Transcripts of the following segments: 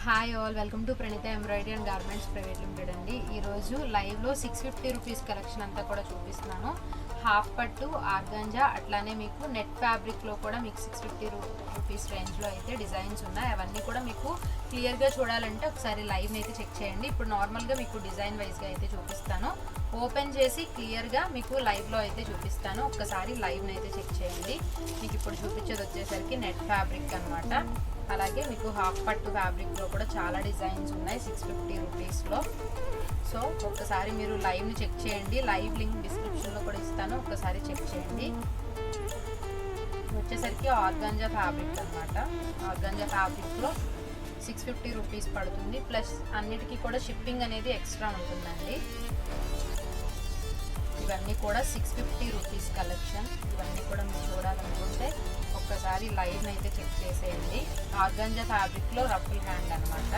Hi all, welcome to Praneetha embroidery and garments private limited అండి. ఈరోజు లైవ్లో 650 రూపీస్ కలెక్షన్ అంతా కూడా చూపిస్తున్నాను. హాఫ్ పట్టు, ఆర్గాంజా, అట్లానే మీకు నెట్ ఫ్యాబ్రిక్లో కూడా మీకు 650 రూపీస్ రేంజ్లో అయితే డిజైన్స్ ఉన్నాయి. అవన్నీ కూడా మీకు క్లియర్గా చూడాలంటే ఒకసారి లైవ్ని అయితే చెక్ చేయండి. ఇప్పుడు నార్మల్గా మీకు డిజైన్ వైజ్గా అయితే చూపిస్తాను. ఓపెన్ చేసి క్లియర్గా మీకు లైవ్లో అయితే చూపిస్తాను. ఒక్కసారి లైవ్ని అయితే చెక్ చేయండి. మీకు ఇప్పుడు చూపించేది వచ్చేసరికి నెట్ ఫ్యాబ్రిక్ అనమాట. అలాగే మీకు హాఫ్ పట్టు ఫ్యాబ్రిక్లో కూడా చాలా డిజైన్స్ ఉన్నాయి 650 రూపీస్లో. సో ఒక్కసారి మీరు లైవ్ని చెక్ చేయండి. లైవ్ లింక్ డిస్క్రిప్షన్లో కూడా ఇస్తాను, ఒక్కసారి చెక్ చేయండి. వచ్చేసరికి ఆర్గాంజా ఫ్యాబ్రిక్ అనమాట. ఆర్గాంజా ఫ్యాబ్రిక్లో 650 రూపీస్ పడుతుంది. ప్లస్ అన్నిటికీ కూడా షిప్పింగ్ అనేది ఎక్స్ట్రా ఉంటుందండి. ఇవన్నీ కూడా 650 రూపీస్ కలెక్షన్. ఇవన్నీ కూడా మీరు చూడాలనుకుంటే ఒక్కసారి లైవ్ని అయితే చెక్ చేసేయండి. ఆర్గాంజా ఫ్యాబ్రిక్లో రఫుల్ హ్యాండ్ అనమాట.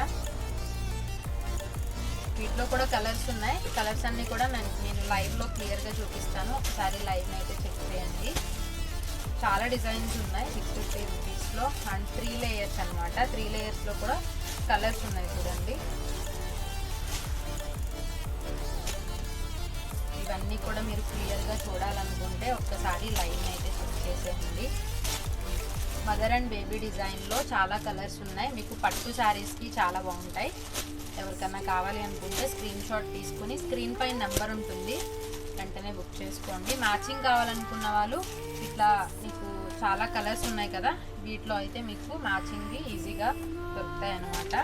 వీటిలో కూడా కలర్స్ ఉన్నాయి. కలర్స్ అన్నీ కూడా నేను లైవ్లో క్లియర్గా చూపిస్తాను. ఒకసారి లైవ్ని అయితే చెక్ చేయండి. చాలా డిజైన్స్ ఉన్నాయి 650 రూపీస్లో. అండ్ 3 లేయర్స్ అనమాట. 3 లేయర్స్లో కూడా కలర్స్ ఉన్నాయి చూడండి. ఇవన్నీ కూడా మీరు క్లియర్గా చూడాలనుకుంటే ఒక్కసారి లైవ్ని అయితే చెక్ చేసేయండి. మదర్ అండ్ బేబీ డిజైన్లో చాలా కలర్స్ ఉన్నాయి. మీకు పట్టు శారీస్కి చాలా బాగుంటాయి. ఎవరికన్నా కావాలి అనుకుంటే స్క్రీన్ షాట్ తీసుకుని స్క్రీన్ పైన నెంబర్ ఉంటుంది, వెంటనే బుక్ చేసుకోండి. మ్యాచింగ్ కావాలనుకున్న వాళ్ళు ఇట్లా మీకు చాలా కలర్స్ ఉన్నాయి కదా, వీటిలో అయితే మీకు మ్యాచింగ్కి ఈజీగా దొరుకుతాయి అన్నమాట.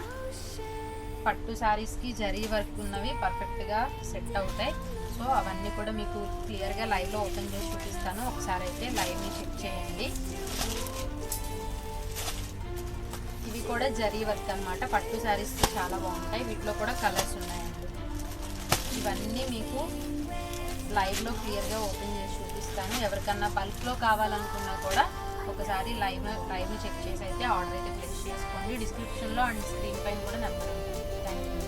పట్టు శారీస్కి జరీ వర్క్ ఉన్నవి పర్ఫెక్ట్గా సెట్ అవుతాయి. సో అవన్నీ కూడా మీకు క్లియర్గా లైవ్లో ఓపెన్ చేసి చూపిస్తాను. ఒకసారి అయితే లైవ్ని చెక్ చేయండి. ఇవి కూడా జరీ వర్క్ అనమాట. పట్టు శారీస్కి చాలా బాగుంటాయి. వీటిలో కూడా కలర్స్ ఉన్నాయండి. ఇవన్నీ మీకు లైవ్లో క్లియర్గా ఓపెన్ చేసి చూపిస్తాను. ఎవరికన్నా బల్క్లో కావాలనుకున్నా కూడా ఒకసారి లైవ్ని చెక్ చేసి అయితే ఆర్డర్ అయితే ప్లేస్ చేసుకోండి. డిస్క్రిప్షన్లో అండ్ స్క్రీన్ పైన కూడా నెంబర్ ఉంటుంది. Thank you.